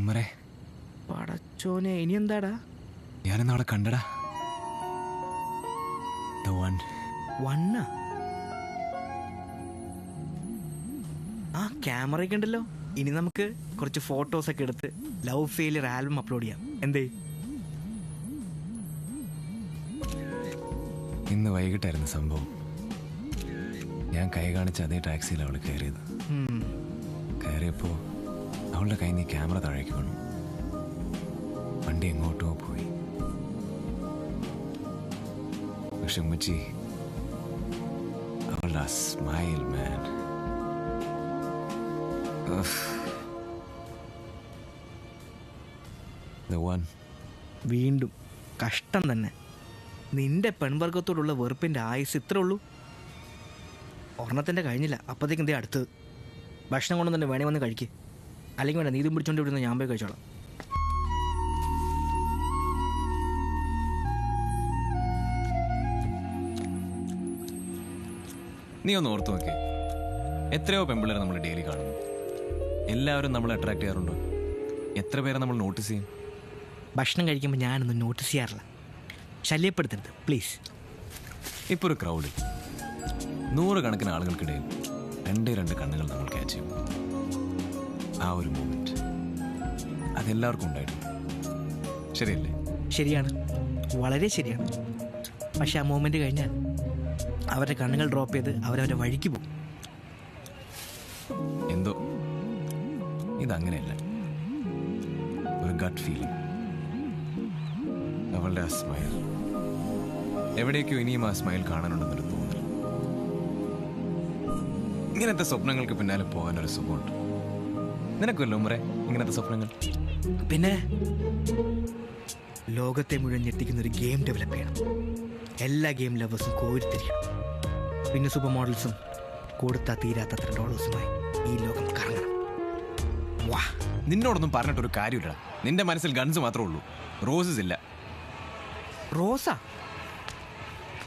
ഉമ്മറെ, പടച്ചോനെ, ഇനി എന്താടാ? ഞാനെന്ന് അവിടെ കണ്ടടാ. The one. വണ്ണ ആ ക്യാമറയൊക്കെ ഉണ്ടല്ലോ. ഇനി നമുക്ക് കുറച്ച് ഫോട്ടോസൊക്കെ എടുത്ത് ലവ് ഫെയിലിയർ ആൽബം അപ്ലോഡ് ചെയ്യാം. എന്തേ? ഇന്ന് വൈകിട്ടായിരുന്നു സംഭവം. ഞാൻ കൈ കാണിച്ച അതേ ടാക്സിയിൽ അവൾ കയറിയത്. കയറിയപ്പോൾ അവളുടെ കയ്യിൽ നിന്ന് ക്യാമറ താഴേക്ക് വീണു. വണ്ടി എങ്ങോട്ടോ പോയി. പക്ഷെ ഉമ്മച്ചി, അവളുടെ ആ സ്മൈൽ, മാൻ, the one. വീണ്ടും കഷ്ടം തന്നെ. നിന്റെ പെൺവർഗത്തോടുള്ള വെറുപ്പിൻ്റെ ആയുസ് ഇത്രേ ഉള്ളൂ. ഒരെണ്ണത്തിൻ്റെ കഴിഞ്ഞില്ല, അപ്പോഴത്തേക്കും എന്തേ അടുത്തത്. ഭക്ഷണം കൊണ്ടു തന്നെ വേണേ വന്ന് കഴിക്ക്. അല്ലെങ്കിൽ വേണ്ട, നീതും പിടിച്ചോണ്ട് ഇവിടുന്ന് ഞാൻ പോയി കഴിച്ചോളാം. നീ ഒന്ന് ഓർത്തു നോക്കേ, എത്രയോ പെമ്പിള്ളേരെ നമ്മൾ ഡെയിലി കാണുന്നു. എല്ലാവരും നമ്മളെ അട്രാക്ട് ചെയ്യാറുണ്ടോ? എത്ര പേരെ നമ്മൾ നോട്ടീസ് ചെയ്യും? ഭക്ഷണം കഴിക്കുമ്പോൾ ഞാനൊന്നും നോട്ടീസ് ചെയ്യാറില്ല. ശല്യപ്പെടുത്തരുത് പ്ലീസ്. ഇപ്പോൾ ഒരു ക്രൗഡിൽ 100 കണക്കിന് ആളുകൾക്കിടയിൽ രണ്ട് കണ്ണുകൾ നമ്മൾ ക്യാച്ച് ചെയ്യും. ആ ഒരു മൂമെന്റ് അതെല്ലാവർക്കും ഉണ്ടായിട്ടുണ്ട്. ശരിയല്ലേ? ശരിയാണ്, വളരെ ശരിയാണ്. പക്ഷെ ആ മൂമെൻറ്റ് കഴിഞ്ഞാൽ അവരുടെ കണ്ണുകൾ ഡ്രോപ്പ് ചെയ്ത് അവരവരുടെ വഴിക്ക് പോകും. എന്തോ ഇതങ്ങനെയല്ല. ഒരു ഗട്ട് ഫീലിംഗ്. അവളുടെ ആ സ്മൈൽ, എവിടേക്കോ ഇനിയും ആ സ്മൈൽ കാണാനുണ്ടെന്നൊരു തോന്നൽ. ഇങ്ങനത്തെ സ്വപ്നങ്ങൾക്ക് പിന്നാലെ പോകാനൊരു സുഖമുണ്ട്. നിനക്കുമല്ലോ ഉമ്മറെ ഇങ്ങനത്തെ സ്വപ്നങ്ങൾ? പിന്നെ ലോകത്തെ മുഴുവൻ ഞെട്ടിക്കുന്ന ഒരു ഗെയിം ഡെവലപ്പ് ചെയ്യണം. എല്ലാ ഗെയിം ലവേഴ്സും കോരിത്തിരിക്കണം. പിന്നെ സൂപ്പർ മോഡൽസും കൊടുത്താൽ തീരാത്തത്ര ഡോളേഴ്സുമായി ഈ ലോകം കറങ്ങണം. വാ, നിന്നോടൊന്നും പറഞ്ഞിട്ടൊരു കാര്യമില്ല. നിന്റെ മനസ്സിൽ ഗൺസ് മാത്രമേ ഉള്ളൂ, റോസസ് ഇല്ല. റോസാ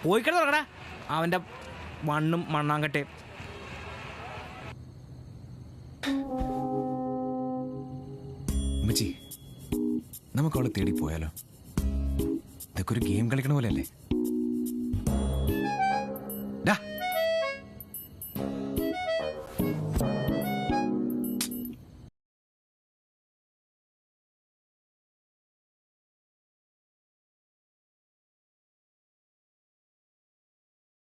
പോയി കിടന്നോടാ അവൻ്റെ മണ്ണും മണ്ണാങ്കട്ടെ. ഉമ്മച്ചി, നമുക്ക് അവളെ തേടി പോയാലോ? ഇതൊക്കെ ഒരു ഗെയിം കളിക്കണ പോലെയല്ലേ?